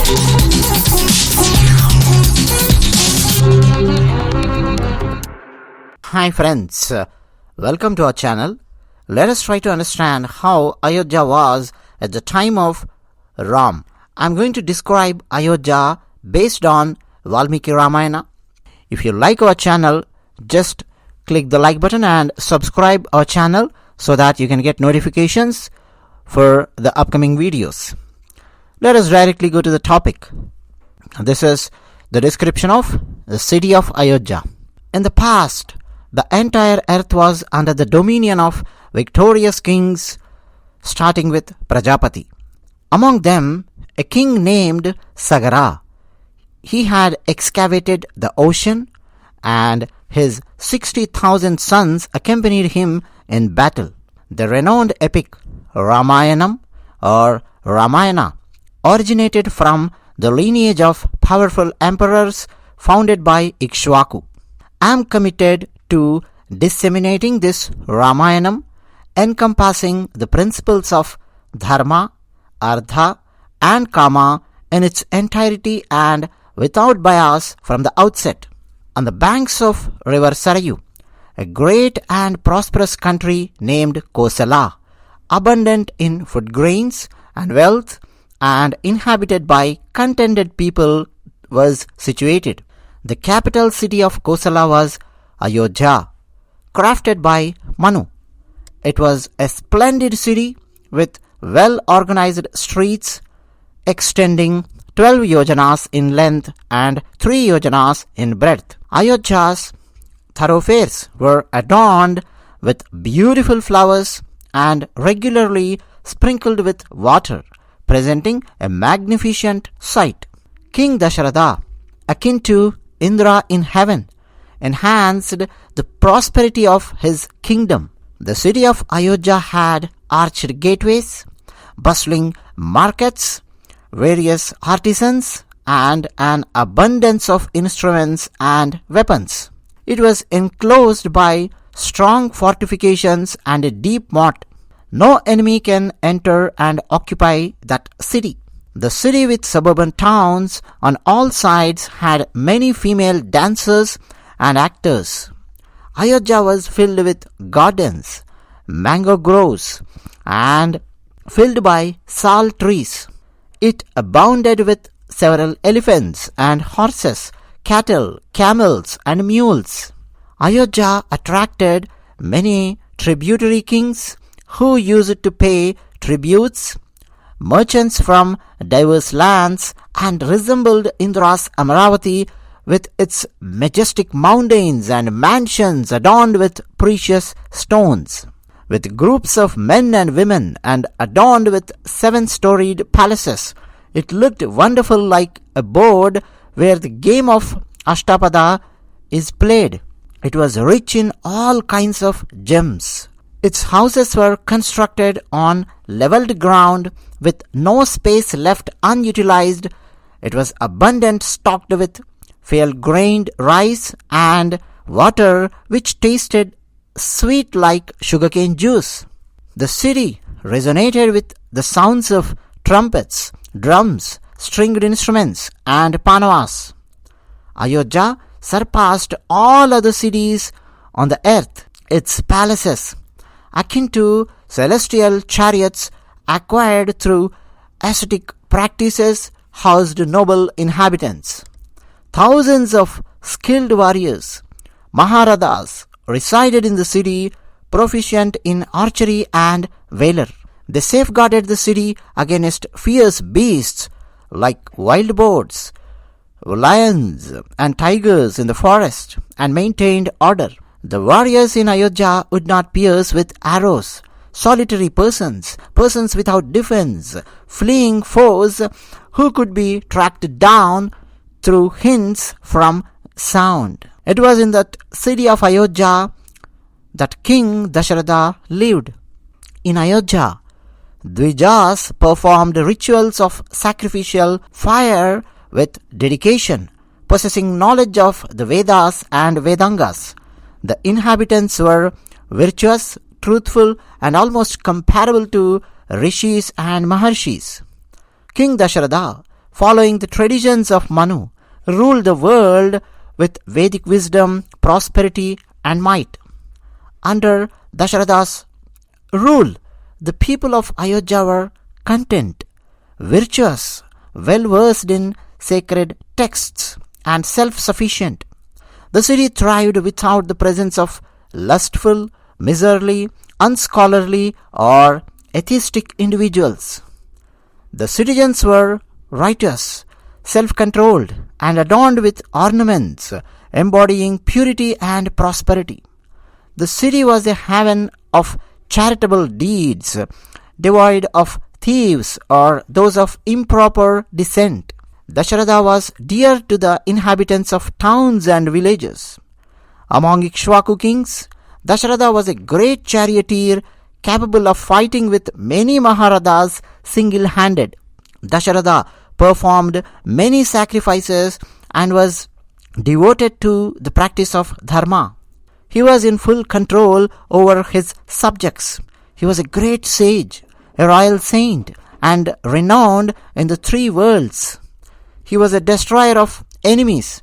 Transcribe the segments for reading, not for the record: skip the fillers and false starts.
Hi friends, welcome to our channel. Let us try to understand how Ayodhya was at the time of Ram. I am going to describe Ayodhya based on Valmiki Ramayana. If you like our channel, just click the like button and subscribe our channel so that you can get notifications for the upcoming videos. Let us directly go to the topic. This is the description of the city of Ayodhya. In the past, the entire earth was under the dominion of victorious kings, starting with Prajapati. Among them, a king named Sagara. He had excavated the ocean, and his 60,000 sons accompanied him in battle. The renowned epic Ramayanam or Ramayana originated from the lineage of powerful emperors founded by Ikshvaku. I am committed to disseminating this Ramayanam, encompassing the principles of Dharma, Artha and Kama in its entirety and without bias from the outset. On the banks of river Sarayu, a great and prosperous country named Kosala, abundant in food grains and wealth and inhabited by contented people, was situated. The capital city of Kosala was Ayodhya, crafted by Manu. It was a splendid city with well-organized streets extending 12 yojanas in length and 3 yojanas in breadth. Ayodhya's thoroughfares were adorned with beautiful flowers and regularly sprinkled with water, presenting a magnificent sight. King Dasharatha, akin to Indra in heaven, enhanced the prosperity of his kingdom. The city of Ayodhya had arched gateways, bustling markets, various artisans, and an abundance of instruments and weapons. It was enclosed by strong fortifications and a deep moat. No enemy can enter and occupy that city. The city with suburban towns on all sides had many female dancers and actors. Ayodhya was filled with gardens, mango groves, and filled by sal trees. It abounded with several elephants and horses, cattle, camels, and mules. Ayodhya attracted many tributary kings who used to pay tributes, merchants from diverse lands, and resembled Indra's Amaravati with its majestic mountains and mansions adorned with precious stones, with groups of men and women, and adorned with 7-storied palaces. It looked wonderful, like a board where the game of Ashtapada is played. It was rich in all kinds of gems. Its houses were constructed on leveled ground with no space left unutilized. It was abundant, stocked with fair-grained rice and water which tasted sweet like sugarcane juice. The city resonated with the sounds of trumpets, drums, stringed instruments, and panavas. Ayodhya surpassed all other cities on the earth. Its palaces, akin to celestial chariots acquired through ascetic practices, housed noble inhabitants. Thousands of skilled warriors, Maharathas, resided in the city, proficient in archery and valor. They safeguarded the city against fierce beasts like wild boars, lions, and tigers in the forest, and maintained order. The warriors in Ayodhya would not pierce with arrows solitary persons, persons without defense, fleeing foes who could be tracked down through hints from sound. It was in that city of Ayodhya that King Dasharatha lived. In Ayodhya, Dvijas performed rituals of sacrificial fire with dedication, possessing knowledge of the Vedas and Vedangas. The inhabitants were virtuous, truthful, and almost comparable to rishis and maharshis. King Dasharatha following the traditions of Manu, ruled the world with Vedic wisdom, prosperity, and might. Under Dasharatha's rule, the people of Ayodhya were content, virtuous, well versed in sacred texts, and self sufficient. The city thrived without the presence of lustful, miserly, unscholarly, or atheistic individuals. The citizens were righteous, self-controlled, and adorned with ornaments embodying purity and prosperity. The city was a haven of charitable deeds, devoid of thieves or those of improper descent. Dasharatha was dear to the inhabitants of towns and villages. Among Ikshvaku kings, Dasharatha was a great charioteer capable of fighting with many Maharathas single-handed. Dasharatha performed many sacrifices and was devoted to the practice of dharma. He was in full control over his subjects. He was a great sage, a royal saint, and renowned in the three worlds. He was a destroyer of enemies.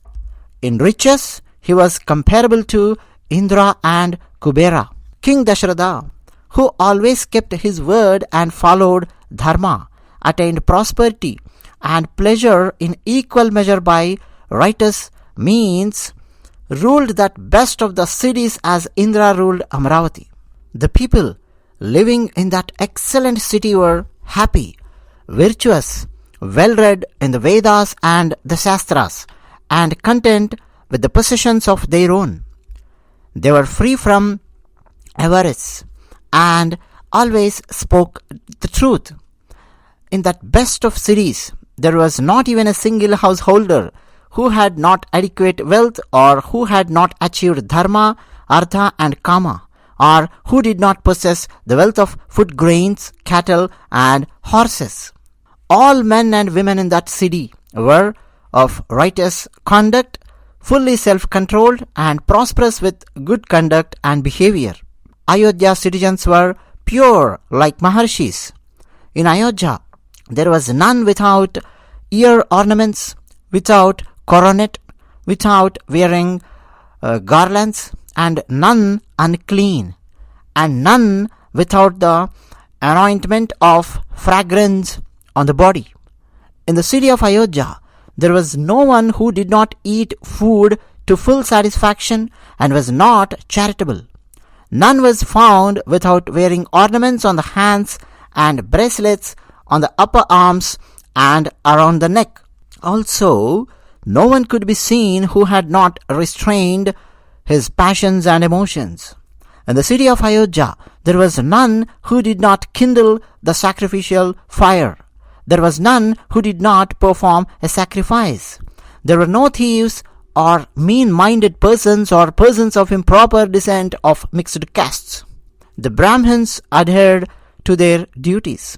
In riches, he was comparable to Indra and Kubera. King Dasharatha, who always kept his word and followed dharma, attained prosperity and pleasure in equal measure by righteous means, ruled that best of the cities as Indra ruled Amravati. The people living in that excellent city were happy, virtuous, well-read in the Vedas and the Shastras, and content with the possessions of their own. They were free from avarice and always spoke the truth. In that best of cities, there was not even a single householder who had not adequate wealth or who had not achieved dharma, artha and kama, or who did not possess the wealth of food grains, cattle and horses. All men and women in that city were of righteous conduct, fully self-controlled and prosperous with good conduct and behavior. Ayodhya citizens were pure like Maharshis. In Ayodhya, there was none without ear ornaments, without coronet, without wearing garlands, and none unclean, and none without the anointment of fragrance on the body. In the city of Ayodhya, there was no one who did not eat food to full satisfaction and was not charitable. None was found without wearing ornaments on the hands and bracelets on the upper arms and around the neck. Also, no one could be seen who had not restrained his passions and emotions. In the city of Ayodhya, there was none who did not kindle the sacrificial fire. There was none who did not perform a sacrifice. There were no thieves or mean-minded persons or persons of improper descent of mixed castes. The Brahmins adhered to their duties.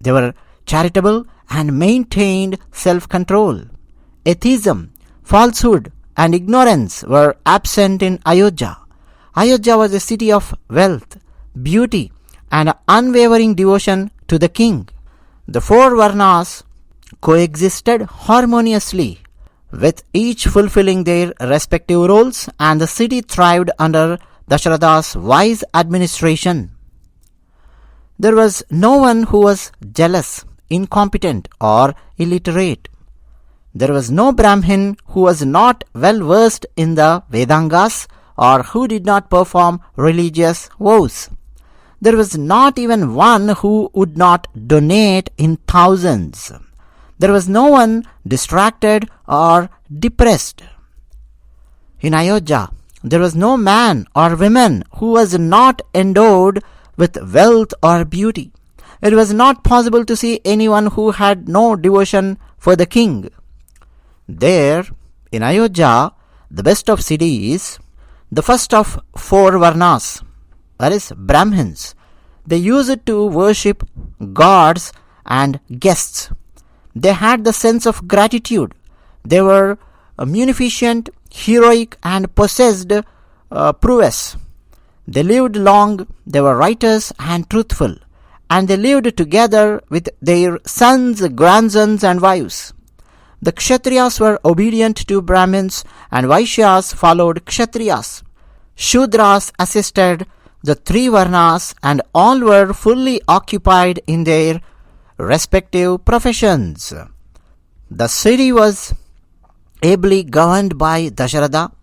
They were charitable and maintained self-control. Atheism, falsehood, and ignorance were absent in Ayodhya. Ayodhya was a city of wealth, beauty, and unwavering devotion to the king. The four Varnas coexisted harmoniously, with each fulfilling their respective roles, and the city thrived under Dasharatha's wise administration. There was no one who was jealous, incompetent, or illiterate. There was no Brahmin who was not well versed in the Vedangas or who did not perform religious vows. There was not even one who would not donate in thousands. There was no one distracted or depressed. In Ayodhya, there was no man or woman who was not endowed with wealth or beauty. It was not possible to see anyone who had no devotion for the king. There, in Ayodhya, the best of cities, the first of four Varnas, that is Brahmins, they used to worship gods and guests. They had the sense of gratitude. They were munificent, heroic, and possessed prowess. They lived long, they were righteous and truthful, and they lived together with their sons, grandsons, and wives. The Kshatriyas were obedient to Brahmins and Vaishyas followed Kshatriyas. Shudras assisted the three Varnas and all were fully occupied in their respective professions. The city was ably governed by Dasharatha.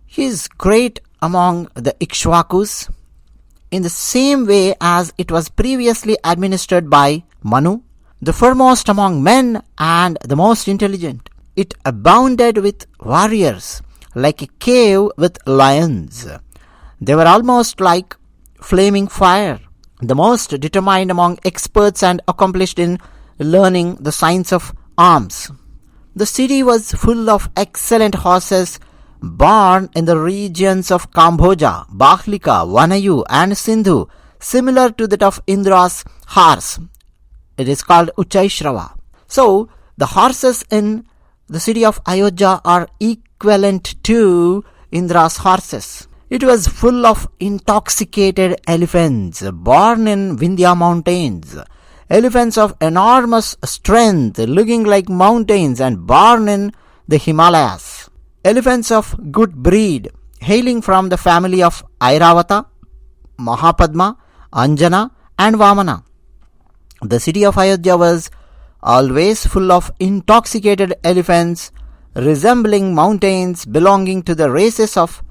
He is great among the Ikshvakus in the same way as it was previously administered by Manu, the foremost among men and the most intelligent. It abounded with warriors, like a cave with lions. They were almost like flaming fire, the most determined among experts and accomplished in learning the science of arms. The city was full of excellent horses born in the regions of Kamboja, Bahlika, Vanayu and Sindhu, similar to that of Indra's horse. It is called Uchaishrava. So, the horses in the city of Ayodhya are equivalent to Indra's horses. It was full of intoxicated elephants born in Vindhya mountains, elephants of enormous strength looking like mountains and born in the Himalayas, elephants of good breed hailing from the family of Airavata, Mahapadma, Anjana and Vamana. The city of Ayodhya was always full of intoxicated elephants resembling mountains belonging to the races of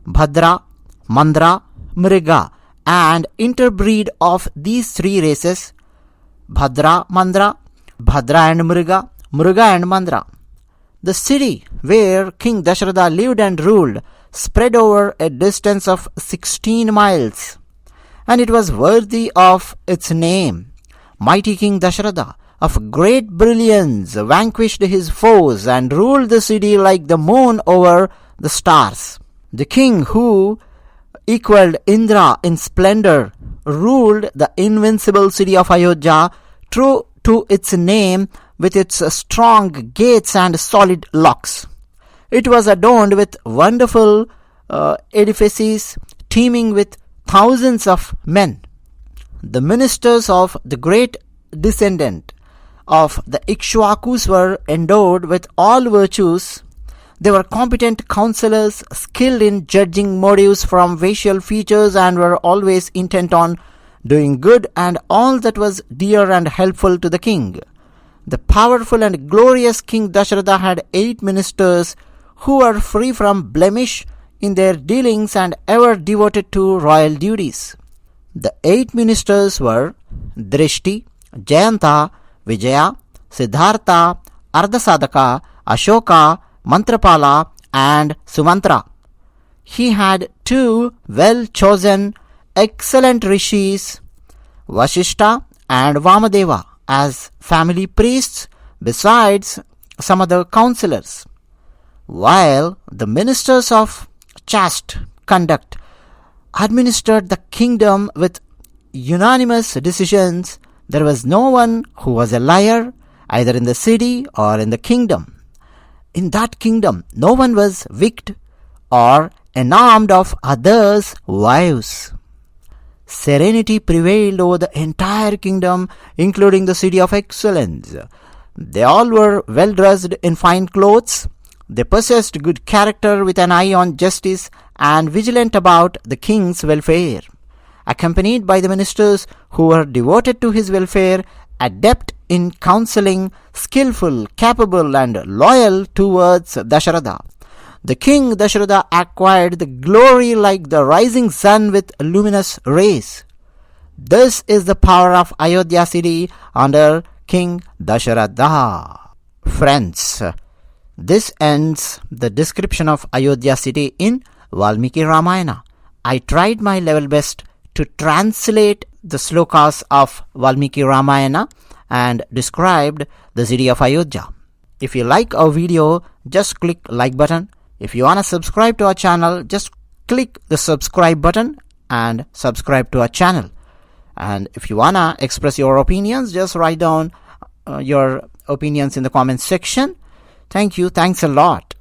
Bhadra, Mandra, Mriga, and interbreed of these three races, Bhadra, Mandra, Bhadra and Mriga, Mriga and Mandra. The city where King Dasharatha lived and ruled spread over a distance of 16 miles, and it was worthy of its name. Mighty King Dasharatha, of great brilliance, vanquished his foes and ruled the city like the moon over the stars. The king who equaled Indra in splendor ruled the invincible city of Ayodhya, true to its name with its strong gates and solid locks. It was adorned with wonderful edifices teeming with thousands of men. The ministers of the great descendant of the Ikshvakus were endowed with all virtues. They were competent counselors, skilled in judging motives from facial features, and were always intent on doing good and all that was dear and helpful to the king. The powerful and glorious King Dasharatha had 8 ministers who were free from blemish in their dealings and ever devoted to royal duties. The 8 ministers were Drishti, Jayanta, Vijaya, Siddhartha, Ardhasadaka, Ashoka, Mantrapala and Sumantra. He had 2 well-chosen, excellent rishis, Vashishta and Vamadeva, as family priests, besides some other counselors. While the ministers of chaste conduct administered the kingdom with unanimous decisions, there was no one who was a liar, either in the city or in the kingdom. In that kingdom, no one was wicked or enamored of others' wives. Serenity prevailed over the entire kingdom, including the city of excellence. They all were well dressed in fine clothes. They possessed good character with an eye on justice and vigilant about the king's welfare. Accompanied by the ministers who were devoted to his welfare, adept in counseling, skillful, capable and loyal towards Dasharatha. The king Dasharatha acquired the glory like the rising sun with luminous rays. This is the power of Ayodhya city under King Dasharatha. Friends, this ends the description of Ayodhya city in Valmiki Ramayana. I tried my level best to translate the slokas of Valmiki Ramayana and described the city of Ayodhya. If you like our video, just click like button. If you want to subscribe to our channel, just click the subscribe button and subscribe to our channel. And if you want to express your opinions, just write down your opinions in the comments section. Thank you. Thanks a lot.